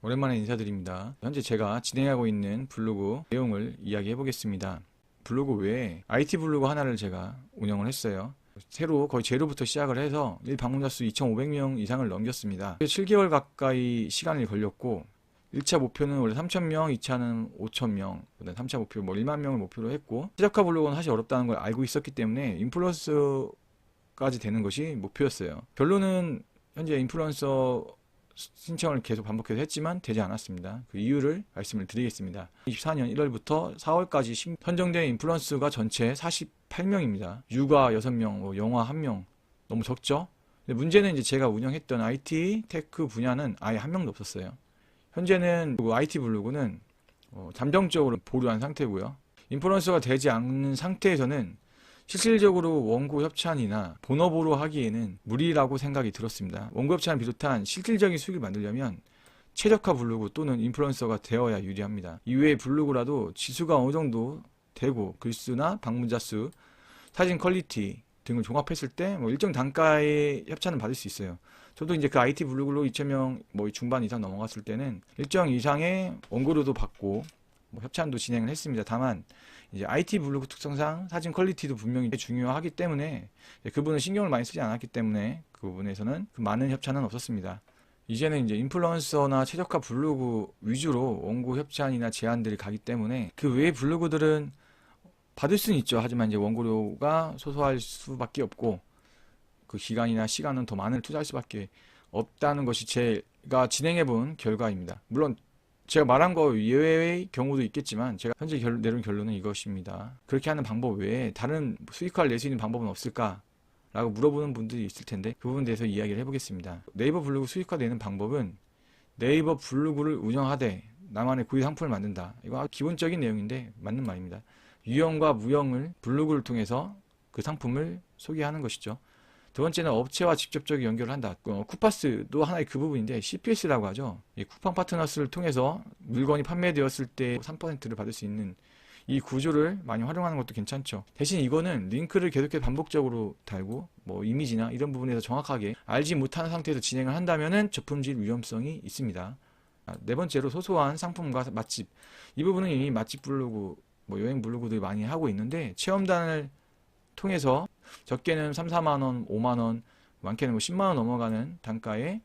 오랜만에 인사드립니다. 현재 제가 진행하고 있는 블로그 내용을 이야기해 보겠습니다. 블로그 외에 IT 블로그 하나를 제가 운영을 했어요. 새로 거의 제로부터 시작을 해서 일 방문자 수 2,500명 이상을 넘겼습니다. 7개월 가까이 시간이 걸렸고 1차 목표는 원래 3,000명, 2차는 5,000명, 그다음 3차 목표 1만 명을 목표로 했고, 최적화 블로그는 사실 어렵다는 걸 알고 있었기 때문에 인플루언서까지 되는 것이 목표였어요. 결론은 현재 인플루언서 신청을 계속 반복해서 했지만 되지 않았습니다. 그 이유를 말씀을 드리겠습니다. 24년 1월부터 4월까지 선정된 인플루언서가 전체 48명입니다. 육아 6명, 영아 1명. 너무 적죠? 근데 문제는 이제 제가 운영했던 IT, 테크 분야는 아예 한 명도 없었어요. 현재는 IT 블로그는 잠정적으로 보류한 상태고요. 인플루언서가 되지 않는 상태에서는 실질적으로 원고 협찬이나 본업으로 하기에는 무리라고 생각이 들었습니다. 원고 협찬을 비롯한 실질적인 수익을 만들려면 최적화 블로그 또는 인플루언서가 되어야 유리합니다. 이외의 블로그라도 지수가 어느 정도 되고 글수나 방문자 수, 사진 퀄리티 등을 종합했을 때 일정 단가의 협찬을 받을 수 있어요. 저도 이제 그 IT 블로그로 2,000명 중반 이상 넘어갔을 때는 일정 이상의 원고료도 받고 협찬도 진행을 했습니다. 다만 이제 IT 블로그 특성상 사진 퀄리티도 분명히 중요하기 때문에 그 부분은 신경을 많이 쓰지 않았기 때문에 그 부분에서는 그 많은 협찬은 없었습니다. 이제는 이제 인플루언서나 최적화 블로그 위주로 원고 협찬이나 제안들이 가기 때문에 그 외의 블로그들은 받을 수는 있죠. 하지만 이제 원고료가 소소할 수밖에 없고 그 기간이나 시간은 더 많은 투자할 수밖에 없다는 것이 제가 진행해 본 결과입니다. 물론 제가 말한 거 예외의 경우도 있겠지만 제가 현재 내린 결론은 이것입니다. 그렇게 하는 방법 외에 다른 수익화를 낼 수 있는 방법은 없을까? 라고 물어보는 분들이 있을 텐데 그 부분에 대해서 이야기를 해보겠습니다. 네이버 블로그 수익화 내는 방법은 네이버 블로그를 운영하되 나만의 고유 상품을 만든다. 이거 기본적인 내용인데 맞는 말입니다. 유형과 무형을 블로그를 통해서 그 상품을 소개하는 것이죠. 두 번째는 업체와 직접적인 연결을 한다. 쿠파스도 하나의 그 부분인데 CPS라고 하죠. 이 쿠팡 파트너스를 통해서 물건이 판매되었을 때 3%를 받을 수 있는 이 구조를 많이 활용하는 것도 괜찮죠. 대신 이거는 링크를 계속해서 반복적으로 달고 이미지나 이런 부분에서 정확하게 알지 못하는 상태에서 진행을 한다면은 저품질 위험성이 있습니다. 네 번째로 소소한 상품과 맛집. 이 부분은 이미 맛집 블로그, 여행 블로그들이 많이 하고 있는데 체험단을 통해서 적게는 3, 4만 원, 5만 원, 많게는 10만 원 넘어가는 단가의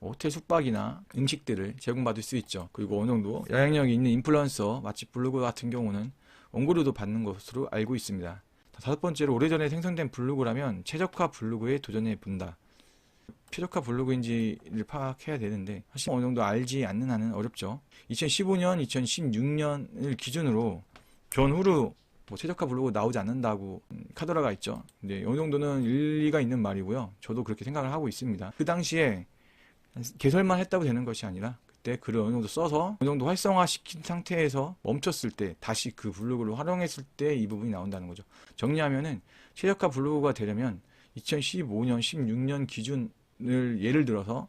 호텔 숙박이나 음식들을 제공받을 수 있죠. 그리고 어느 정도 영향력이 있는 인플루언서, 맛집 블로그 같은 경우는 원고료도 받는 것으로 알고 있습니다. 다섯 번째로 오래전에 생성된 블로그라면 최적화 블로그에 도전해 본다. 최적화 블로그인지를 파악해야 되는데 사실 어느 정도 알지 않는 한은 어렵죠. 2015년, 2016년을 기준으로 전후로 최적화 블로그 나오지 않는다고 카더라가 있죠. 근데 어느 정도는 일리가 있는 말이고요. 저도 그렇게 생각을 하고 있습니다. 그 당시에 개설만 했다고 되는 것이 아니라 그때 글을 어느 정도 써서 어느 정도 활성화시킨 상태에서 멈췄을 때 다시 그 블로그를 활용했을 때 이 부분이 나온다는 거죠. 정리하면은 최적화 블로그가 되려면 2015년, 16년 기준을 예를 들어서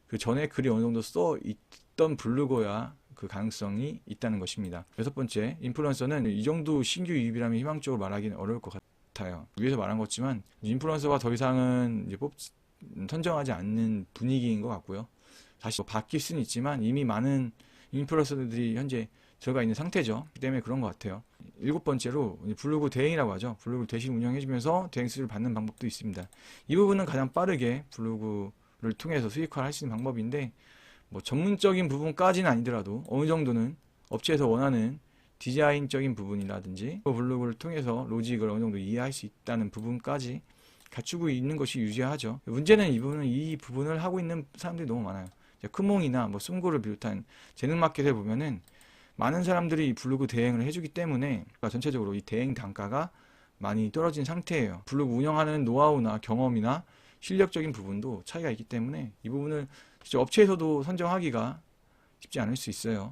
그 전에 글이 어느 정도 써 있던 블로거야 그 가능성이 있다는 것입니다. 여섯 번째, 인플루언서는 이 정도 신규 유입이라면 희망적으로 말하기는 어려울 것 같아요. 위에서 말한 것지만 인플루언서가 더 이상은 이제 선정하지 않는 분위기인 것 같고요. 다시 바뀔 수는 있지만 이미 많은 인플루언서들이 현재 들어가 있는 상태죠. 그 때문에 그런 것 같아요. 일곱 번째로 블로그 대행이라고 하죠. 블로그를 대신 운영해주면서 대행 수익을 받는 방법도 있습니다. 이 부분은 가장 빠르게 블로그를 통해서 수익화를 할 수 있는 방법인데 전문적인 부분까지는 아니더라도 어느 정도는 업체에서 원하는 디자인적인 부분이라든지 블로그를 통해서 로직을 어느 정도 이해할 수 있다는 부분까지 갖추고 있는 것이 유지하죠. 문제는 이 부분을 하고 있는 사람들이 너무 많아요. 크몽이나 숨고를 비롯한 재능 마켓에 보면은 많은 사람들이 이 블로그 대행을 해주기 때문에 전체적으로 이 대행 단가가 많이 떨어진 상태예요. 블로그 운영하는 노하우나 경험이나 실력적인 부분도 차이가 있기 때문에 이 부분을 진짜 업체에서도 선정하기가 쉽지 않을 수 있어요.